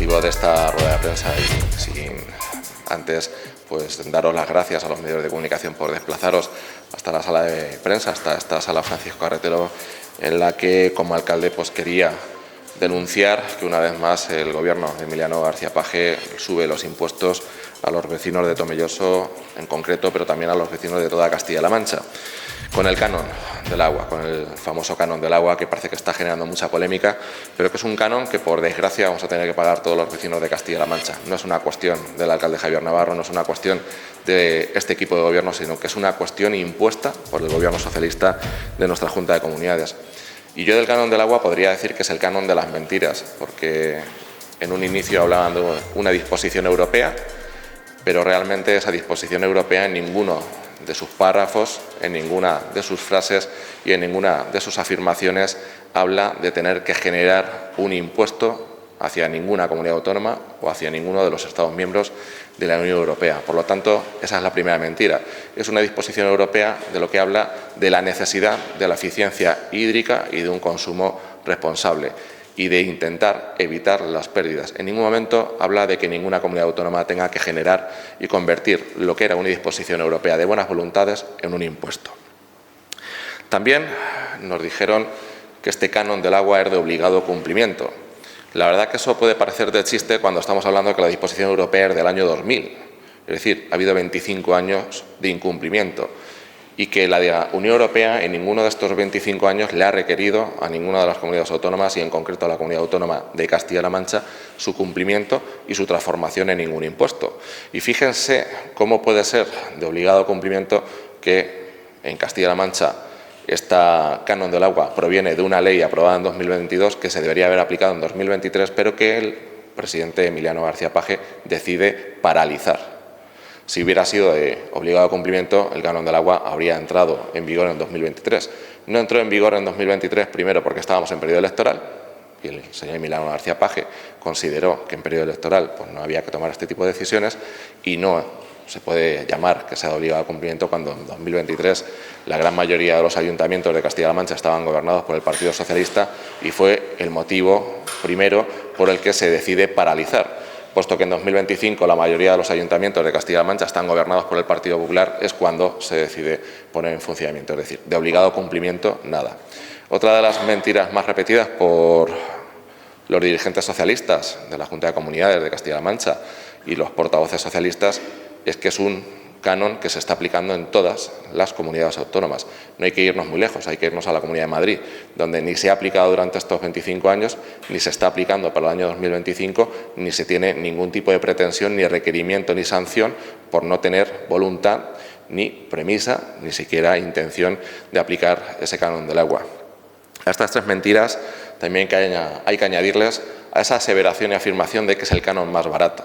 motivo de esta rueda de prensa y sin antes pues daros las gracias a los medios de comunicación por desplazaros hasta la sala de prensa, hasta esta sala Francisco Carretero, en la que como alcalde pues quería denunciar que una vez más el Gobierno de Emiliano García Paje sube los impuestos a los vecinos de Tomelloso en concreto, pero también a los vecinos de toda Castilla-La Mancha, con el canon del agua, con el famoso canon del agua, que parece que está generando mucha polémica, pero que es un canon que por desgracia vamos a tener que pagar todos los vecinos de Castilla-La Mancha. No es una cuestión del alcalde Javier Navarro, no es una cuestión de este equipo de gobierno, sino que es una cuestión impuesta por el Gobierno socialista de nuestra Junta de Comunidades. Y yo del canon del agua podría decir que es el canon de las mentiras, porque en un inicio hablaban de una disposición europea, pero realmente esa disposición europea en ninguno de sus párrafos, en ninguna de sus frases y en ninguna de sus afirmaciones habla de tener que generar un impuesto hacia ninguna comunidad autónoma o hacia ninguno de los Estados miembros de la Unión Europea. Por lo tanto, esa es la primera mentira. Es una disposición europea de lo que habla de la necesidad de la eficiencia hídrica y de un consumo responsable y de intentar evitar las pérdidas. En ningún momento habla de que ninguna comunidad autónoma tenga que generar y convertir lo que era una disposición europea de buenas voluntades en un impuesto. También nos dijeron que este canon del agua es de obligado cumplimiento. La verdad que eso puede parecer de chiste cuando estamos hablando de que la disposición europea es del año 2000. Es decir, ha habido 25 años de incumplimiento y que la Unión Europea en ninguno de estos 25 años le ha requerido a ninguna de las comunidades autónomas y en concreto a la Comunidad Autónoma de Castilla-La Mancha su cumplimiento y su transformación en ningún impuesto. Y fíjense cómo puede ser de obligado cumplimiento que en Castilla-La Mancha este canon del agua proviene de una ley aprobada en 2022 que se debería haber aplicado en 2023, pero que el presidente Emiliano García Paje decide paralizar. Si hubiera sido de obligado cumplimiento, el canon del agua habría entrado en vigor en 2023. No entró en vigor en 2023, primero porque estábamos en periodo electoral y el señor Emiliano García Paje consideró que en periodo electoral pues, no había que tomar este tipo de decisiones y no se puede llamar que sea de obligado cumplimiento cuando en 2023 la gran mayoría de los ayuntamientos de Castilla-La Mancha estaban gobernados por el Partido Socialista y fue el motivo primero por el que se decide paralizar. Puesto que en 2025 la mayoría de los ayuntamientos de Castilla-La Mancha están gobernados por el Partido Popular, es cuando se decide poner en funcionamiento. Es decir, de obligado cumplimiento, nada. Otra de las mentiras más repetidas por los dirigentes socialistas de la Junta de Comunidades de Castilla-La Mancha y los portavoces socialistas es que es un canon que se está aplicando en todas las comunidades autónomas. No hay que irnos muy lejos, hay que irnos a la Comunidad de Madrid, donde ni se ha aplicado durante estos 25 años, ni se está aplicando para el año 2025, ni se tiene ningún tipo de pretensión, ni requerimiento, ni sanción por no tener voluntad, ni premisa, ni siquiera intención de aplicar ese canon del agua. A estas tres mentiras también hay que añadirles a esa aseveración y afirmación de que es el canon más barato.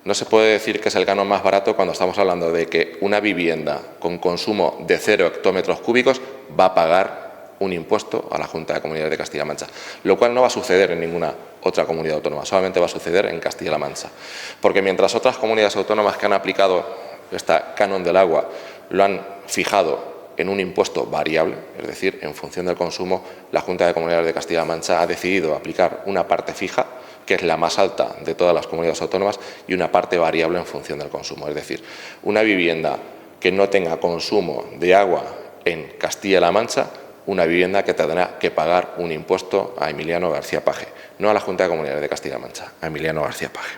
No se puede decir que es el canon más barato cuando estamos hablando de que una vivienda con consumo de 0 hectómetros cúbicos va a pagar un impuesto a la Junta de Comunidades de Castilla-La Mancha, lo cual no va a suceder en ninguna otra comunidad autónoma, solamente va a suceder en Castilla-La Mancha. Porque mientras otras comunidades autónomas que han aplicado este canon del agua lo han fijado en un impuesto variable, es decir, en función del consumo, la Junta de Comunidades de Castilla-La Mancha ha decidido aplicar una parte fija, que es la más alta de todas las comunidades autónomas, y una parte variable en función del consumo. Es decir, una vivienda que no tenga consumo de agua en Castilla-La Mancha, una vivienda que tendrá que pagar un impuesto a Emiliano García Paje, no a la Junta de Comunidades de Castilla-La Mancha, a Emiliano García Paje.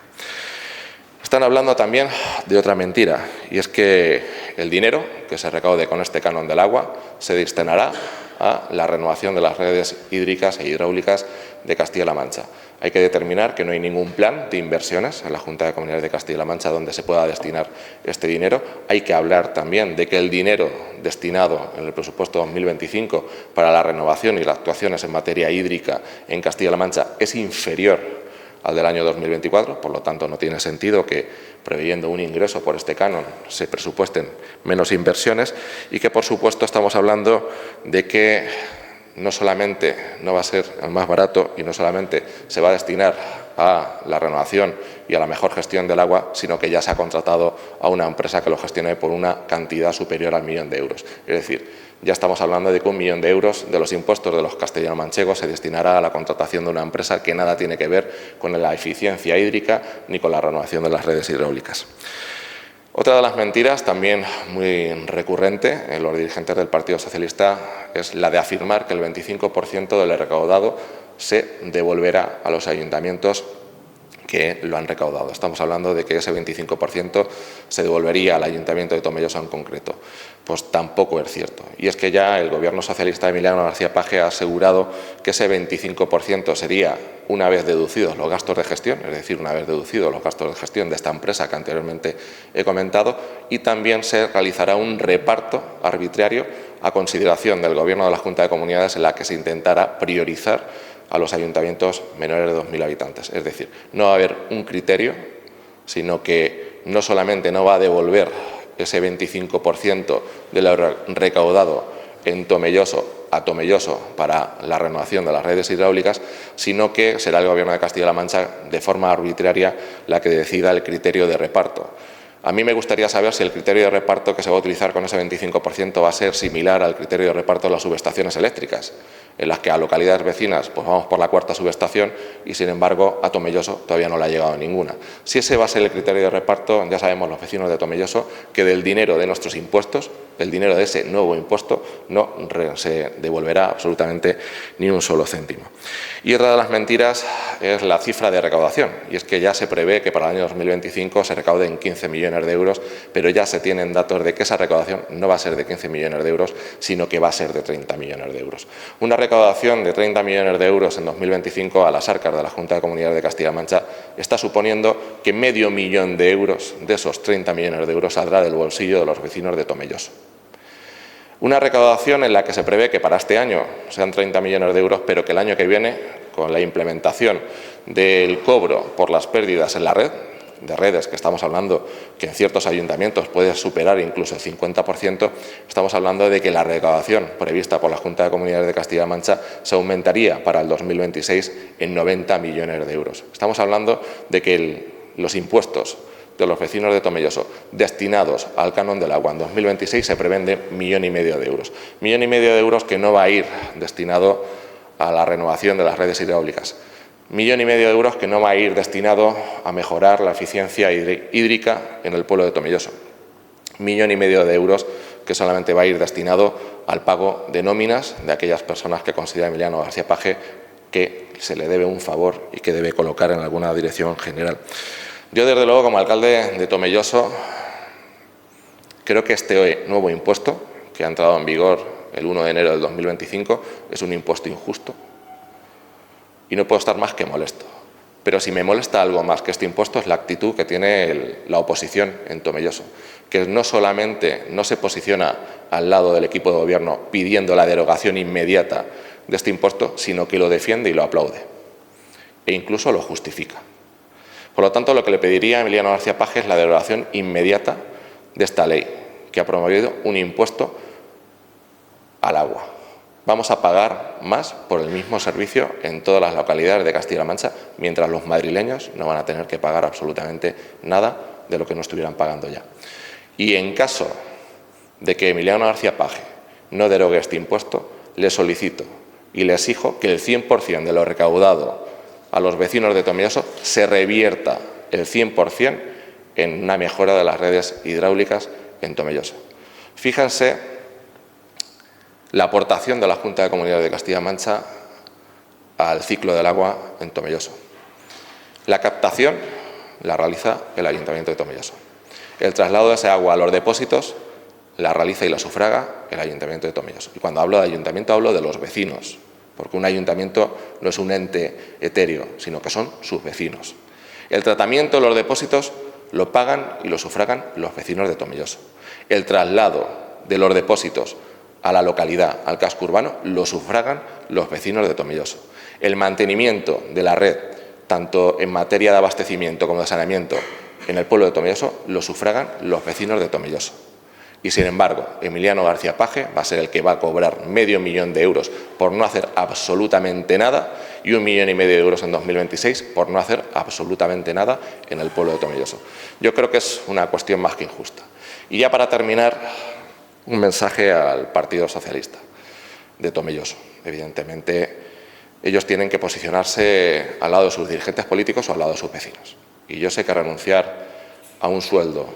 Están hablando también de otra mentira, y es que el dinero que se recaude con este canon del agua se destinará a la renovación de las redes hídricas e hidráulicas de Castilla-La Mancha. Hay que determinar que no hay ningún plan de inversiones en la Junta de Comunidades de Castilla-La Mancha donde se pueda destinar este dinero. Hay que hablar también de que el dinero destinado en el presupuesto 2025 para la renovación y las actuaciones en materia hídrica en Castilla-La Mancha es inferior al del año 2024, por lo tanto no tiene sentido que, previendo un ingreso por este canon, se presupuesten menos inversiones y que, por supuesto, estamos hablando de que no solamente no va a ser el más barato y no solamente se va a destinar a la renovación y a la mejor gestión del agua, sino que ya se ha contratado a una empresa que lo gestione por una cantidad superior al 1.000.000 de euros. Es decir, ya estamos hablando de que 1 millón de euros de los impuestos de los castellano-manchegos se destinará a la contratación de una empresa que nada tiene que ver con la eficiencia hídrica ni con la renovación de las redes hidráulicas. Otra de las mentiras, también muy recurrente en los dirigentes del Partido Socialista, es la de afirmar que el 25% del recaudado se devolverá a los ayuntamientos que lo han recaudado. Estamos hablando de que ese 25% se devolvería al Ayuntamiento de Tomelloso en concreto. Pues tampoco es cierto. Y es que ya el Gobierno socialista de Emiliano García Paje ha asegurado que ese 25% sería, una vez deducidos los gastos de gestión, es decir, una vez deducidos los gastos de gestión de esta empresa que anteriormente he comentado, y también se realizará un reparto arbitrario a consideración del Gobierno de la Junta de Comunidades en la que se intentará priorizar a los ayuntamientos menores de 2.000 habitantes. Es decir, no va a haber un criterio, sino que no solamente no va a devolver ese 25% de lo recaudado en Tomelloso a Tomelloso para la renovación de las redes hidráulicas, sino que será el Gobierno de Castilla-La Mancha, de forma arbitraria, la que decida el criterio de reparto. A mí me gustaría saber si el criterio de reparto que se va a utilizar con ese 25% va a ser similar al criterio de reparto de las subestaciones eléctricas, en las que a localidades vecinas pues vamos por la 4ª subestación y, sin embargo, a Tomelloso todavía no le ha llegado ninguna. Si ese va a ser el criterio de reparto, ya sabemos los vecinos de Tomelloso que del dinero de nuestros impuestos, el dinero de ese nuevo impuesto, no se devolverá absolutamente ni un solo céntimo. Y otra de las mentiras es la cifra de recaudación, y es que ya se prevé que para el año 2025 se recauden 15 millones de euros, pero ya se tienen datos de que esa recaudación no va a ser de 15 millones de euros, sino que va a ser de 30 millones de euros. Una recaudación de 30 millones de euros en 2025 a las arcas de la Junta de Comunidades de Castilla-La Mancha está suponiendo que medio millón de euros de esos 30 millones de euros saldrá del bolsillo de los vecinos de Tomelloso. Una recaudación en la que se prevé que para este año sean 30 millones de euros, pero que el año que viene, con la implementación del cobro por las pérdidas en la red, de redes que estamos hablando que en ciertos ayuntamientos puede superar incluso el 50%, estamos hablando de que la recaudación prevista por la Junta de Comunidades de Castilla-La Mancha se aumentaría para el 2026 en 90 millones de euros. Estamos hablando de que los impuestos de los vecinos de Tomelloso destinados al canon del agua en 2026 se prevén de 1,5 millones de euros. 1,5 millones de euros que no va a ir destinado a la renovación de las redes hidráulicas. 1,5 millones de euros que no va a ir destinado a mejorar la eficiencia hídrica en el pueblo de Tomelloso. 1,5 millones de euros que solamente va a ir destinado al pago de nóminas de aquellas personas que considera Emiliano García Paje que se le debe un favor y que debe colocar en alguna dirección general. Yo, desde luego, como alcalde de Tomelloso, creo que este nuevo impuesto, que ha entrado en vigor el 1 de enero del 2025, es un impuesto injusto y no puedo estar más que molesto. Pero si me molesta algo más que este impuesto es la actitud que tiene la oposición en Tomelloso, que no solamente no se posiciona al lado del equipo de Gobierno pidiendo la derogación inmediata de este impuesto, sino que lo defiende y lo aplaude e incluso lo justifica. Por lo tanto, lo que le pediría a Emiliano García Paje es la derogación inmediata de esta ley, que ha promovido un impuesto al agua. Vamos a pagar más por el mismo servicio en todas las localidades de Castilla-La Mancha, mientras los madrileños no van a tener que pagar absolutamente nada de lo que no estuvieran pagando ya. Y en caso de que Emiliano García Paje no derogue este impuesto, le solicito y le exijo que el 100% de lo recaudado a los vecinos de Tomelloso se revierta el 100% en una mejora de las redes hidráulicas en Tomelloso. Fíjense la aportación de la Junta de Comunidades de Castilla-La Mancha al ciclo del agua en Tomelloso. La captación la realiza el Ayuntamiento de Tomelloso. El traslado de ese agua a los depósitos la realiza y la sufraga el Ayuntamiento de Tomelloso. Y cuando hablo de ayuntamiento hablo de los vecinos, porque un ayuntamiento no es un ente etéreo, sino que son sus vecinos. El tratamiento de los depósitos lo pagan y lo sufragan los vecinos de Tomelloso. El traslado de los depósitos a la localidad, al casco urbano, lo sufragan los vecinos de Tomelloso. El mantenimiento de la red, tanto en materia de abastecimiento como de saneamiento en el pueblo de Tomelloso, lo sufragan los vecinos de Tomelloso. Y, sin embargo, Emiliano García Paje va a ser el que va a cobrar medio millón de euros por no hacer absolutamente nada y 1,5 millones de euros en 2026 por no hacer absolutamente nada en el pueblo de Tomelloso. Yo creo que es una cuestión más que injusta. Y ya para terminar, un mensaje al Partido Socialista de Tomelloso. Evidentemente, ellos tienen que posicionarse al lado de sus dirigentes políticos o al lado de sus vecinos. Y yo sé que renunciar a un sueldo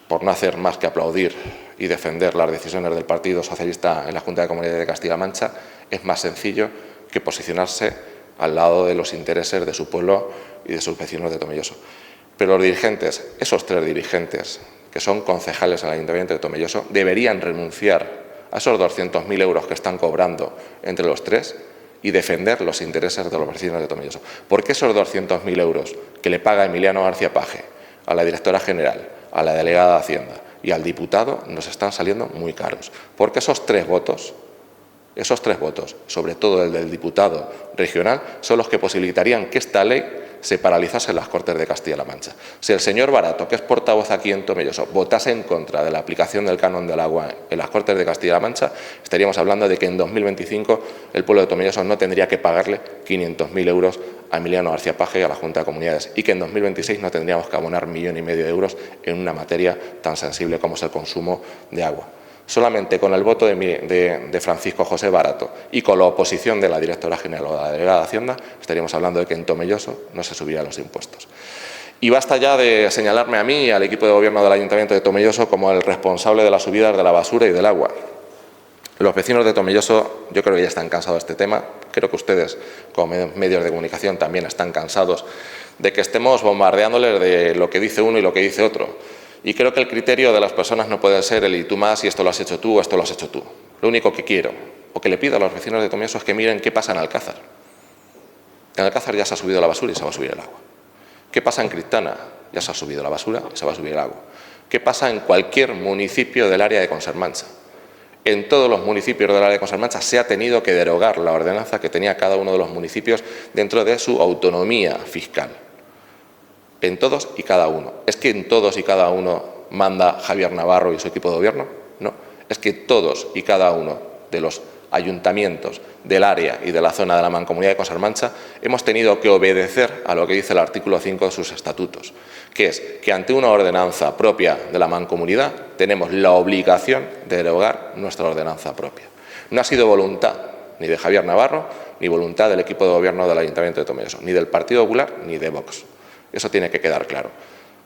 por no hacer más que aplaudir y defender las decisiones del Partido Socialista en la Junta de Comunidades de Castilla-La Mancha es más sencillo que posicionarse al lado de los intereses de su pueblo y de sus vecinos de Tomelloso. Pero los dirigentes, esos 3 dirigentes que son concejales en el Ayuntamiento de Tomelloso, deberían renunciar a esos 200.000 euros que están cobrando entre los 3 y defender los intereses de los vecinos de Tomelloso. ¿Por qué esos 200.000 euros que le paga Emiliano García Paje a la directora general, a la delegada de Hacienda y al diputado nos están saliendo muy caros? Porque esos 3 votos, sobre todo el del diputado regional, son los que posibilitarían que esta ley se paralizase en las Cortes de Castilla-La Mancha. Si el señor Barato, que es portavoz aquí en Tomelloso, votase en contra de la aplicación del canon del agua en las Cortes de Castilla-La Mancha, estaríamos hablando de que en 2025 el pueblo de Tomelloso no tendría que pagarle 500.000 euros a Emiliano García Paje y a la Junta de Comunidades y que en 2026 no tendríamos que abonar 1,5 millones de euros en una materia tan sensible como es el consumo de agua. Solamente con el voto de Francisco José Barato y con la oposición de la directora general o de la delegada de Hacienda, estaríamos hablando de que en Tomelloso no se subirían los impuestos. Y basta ya de señalarme a mí y al equipo de gobierno del Ayuntamiento de Tomelloso como el responsable de las subidas de la basura y del agua. Los vecinos de Tomelloso yo creo que ya están cansados de este tema. Creo que ustedes, como medios de comunicación, también están cansados de que estemos bombardeándoles de lo que dice uno y lo que dice otro. Y creo que el criterio de las personas no puede ser el y tú más y esto lo has hecho tú o esto lo has hecho tú. Lo único que quiero o que le pido a los vecinos de Tomelloso es que miren qué pasa en Alcázar. En Alcázar ya se ha subido la basura y se va a subir el agua. ¿Qué pasa en Criptana? Ya se ha subido la basura y se va a subir el agua. ¿Qué pasa en cualquier municipio del área de Consermancha? En todos los municipios del área de Consermancha se ha tenido que derogar la ordenanza que tenía cada uno de los municipios dentro de su autonomía fiscal. En todos y cada uno. ¿Es que en todos y cada uno manda Javier Navarro y su equipo de gobierno? No. Es que todos y cada uno de los ayuntamientos del área y de la zona de la Mancomunidad de Consermancha hemos tenido que obedecer a lo que dice el artículo 5 de sus estatutos, que es que ante una ordenanza propia de la Mancomunidad tenemos la obligación de derogar nuestra ordenanza propia. No ha sido voluntad ni de Javier Navarro ni voluntad del equipo de gobierno del Ayuntamiento de Tomelloso, ni del Partido Popular ni de Vox. Eso tiene que quedar claro.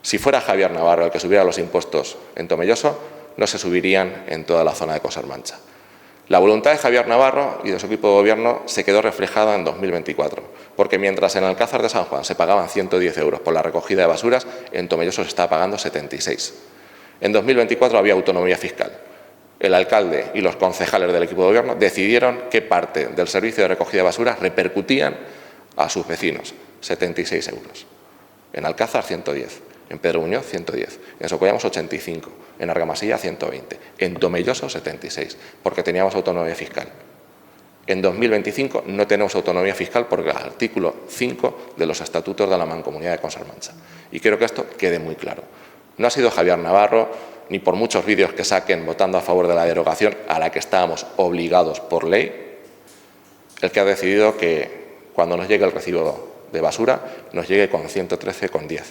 Si fuera Javier Navarro el que subiera los impuestos en Tomelloso, no se subirían en toda la zona de Consermancha. La voluntad de Javier Navarro y de su equipo de gobierno se quedó reflejada en 2024, porque mientras en Alcázar de San Juan se pagaban 110 euros por la recogida de basuras, en Tomelloso se estaba pagando 76. En 2024 había autonomía fiscal. El alcalde y los concejales del equipo de gobierno decidieron qué parte del servicio de recogida de basuras repercutían a sus vecinos, 76 euros. En Alcázar 110, en Pedro Muñoz 110, en Socollamos 85, en Argamasilla 120, en Tomelloso 76, porque teníamos autonomía fiscal. En 2025 no tenemos autonomía fiscal por el artículo 5 de los estatutos de la Mancomunidad de Consermancha. Y quiero que esto quede muy claro. No ha sido Javier Navarro, ni por muchos vídeos que saquen votando a favor de la derogación a la que estábamos obligados por ley, el que ha decidido que cuando nos llegue el recibo de basura nos llegue con 113,10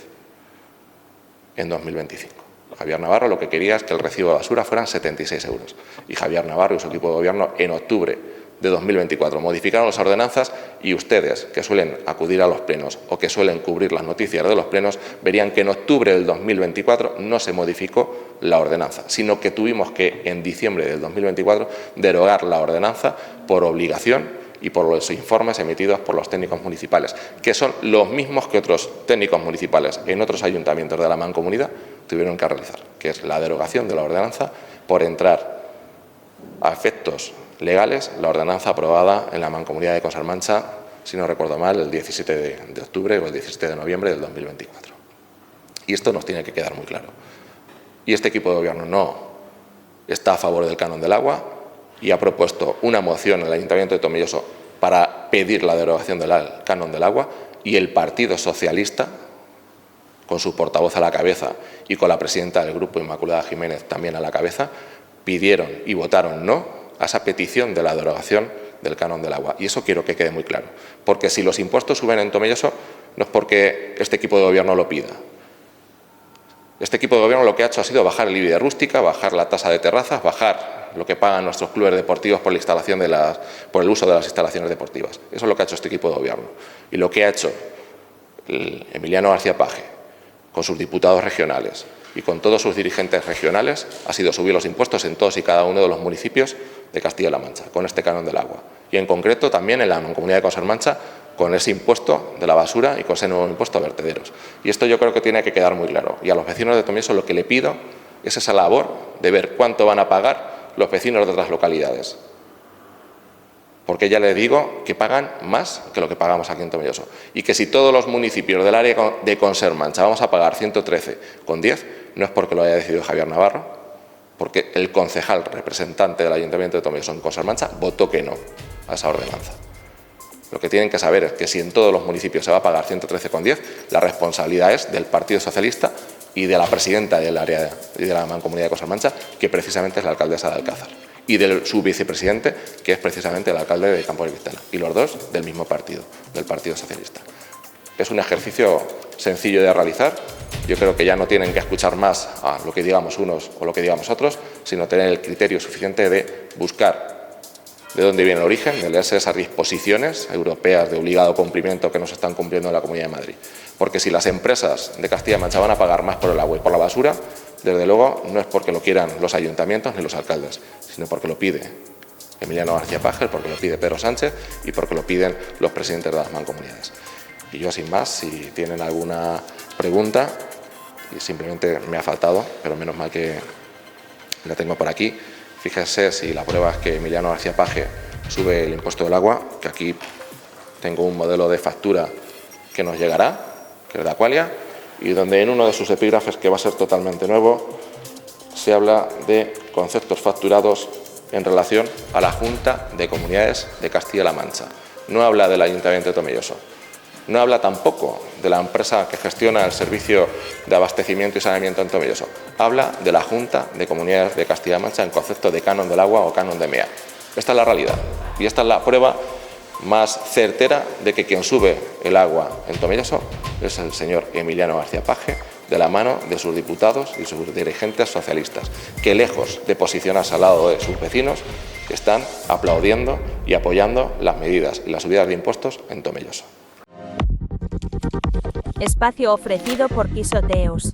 en 2025. Javier Navarro lo que quería es que el recibo de basura fueran 76 euros. Y Javier Navarro y su equipo de gobierno en octubre de 2024 modificaron las ordenanzas y ustedes, que suelen acudir a los plenos o que suelen cubrir las noticias de los plenos, verían que en octubre del 2024 no se modificó la ordenanza, sino que tuvimos que en diciembre del 2024 derogar la ordenanza por obligación y por los informes emitidos por los técnicos municipales, que son los mismos que otros técnicos municipales en otros ayuntamientos de la Mancomunidad tuvieron que realizar, que es la derogación de la ordenanza por entrar a efectos legales la ordenanza aprobada en la Mancomunidad de Consermancha, si no recuerdo mal, el 17 de octubre o el 17 de noviembre del 2024. Y esto nos tiene que quedar muy claro. Y este equipo de gobierno no está a favor del canon del agua, y ha propuesto una moción en el Ayuntamiento de Tomelloso para pedir la derogación del canon del agua, y el Partido Socialista, con su portavoz a la cabeza y con la presidenta del Grupo, Inmaculada Jiménez, también a la cabeza, pidieron y votaron no a esa petición de la derogación del canon del agua. Y eso quiero que quede muy claro, porque si los impuestos suben en Tomelloso no es porque este equipo de gobierno lo pida. Este equipo de gobierno lo que ha hecho ha sido bajar el IBI de rústica, bajar la tasa de terrazas, bajar lo que pagan nuestros clubes deportivos por el uso de las instalaciones deportivas. Eso es lo que ha hecho este equipo de gobierno. Y lo que ha hecho Emiliano García Paje con sus diputados regionales y con todos sus dirigentes regionales ha sido subir los impuestos en todos y cada uno de los municipios de Castilla-La Mancha, con este canon del agua. Y en concreto también en la Mancomunidad de Cosas-Mancha, con ese impuesto de la basura y con ese nuevo impuesto a vertederos. Y esto yo creo que tiene que quedar muy claro. Y a los vecinos de Tomieso lo que le pido es esa labor de ver cuánto van a pagar los vecinos de otras localidades. Porque ya les digo que pagan más que lo que pagamos aquí en Tomelloso. Y que si todos los municipios del área de Cosas-Mancha vamos a pagar 113,10, no es porque lo haya decidido Javier Navarro, porque el concejal representante del Ayuntamiento de Tomelloso en Cosas-Mancha votó que no a esa ordenanza. Lo que tienen que saber es que si en todos los municipios se va a pagar 113,10, la responsabilidad es del Partido Socialista y de la presidenta del área y de la Mancomunidad de Cosas-Mancha, que precisamente es la alcaldesa de Alcázar, y de su vicepresidente, que es precisamente el alcalde de Campo de Cristana, y los dos del mismo partido, del Partido Socialista. Es un ejercicio sencillo de realizar. Yo creo que ya no tienen que escuchar más a lo que digamos unos o lo que digamos otros, sino tener el criterio suficiente de buscar de dónde viene el origen, de leerse esas disposiciones europeas de obligado cumplimiento que nos están cumpliendo en la Comunidad de Madrid. Porque si las empresas de Castilla-La Mancha van a pagar más por el agua y por la basura, desde luego no es porque lo quieran los ayuntamientos ni los alcaldes, sino porque lo pide Emiliano García Paje, porque lo pide Pedro Sánchez y porque lo piden los presidentes de las mancomunidades. Y yo, sin más, si tienen alguna pregunta, y simplemente me ha faltado, pero menos mal que la tengo por aquí. Fíjense si la prueba es que Emiliano García Paje sube el impuesto del agua, que aquí tengo un modelo de factura que nos llegará, que es de Aqualia, y donde en uno de sus epígrafes, que va a ser totalmente nuevo, se habla de conceptos facturados en relación a la Junta de Comunidades de Castilla-La Mancha. No habla del Ayuntamiento de Tomelloso. No habla tampoco de la empresa que gestiona el servicio de abastecimiento y saneamiento en Tomelloso. Habla de la Junta de Comunidades de Castilla-La Mancha en concepto de canon del agua o canon de MEA. Esta es la realidad y esta es la prueba más certera de que quien sube el agua en Tomelloso es el señor Emiliano García Paje, de la mano de sus diputados y sus dirigentes socialistas, que lejos de posicionarse al lado de sus vecinos, están aplaudiendo y apoyando las medidas y las subidas de impuestos en Tomelloso. Espacio ofrecido por Quisoteos.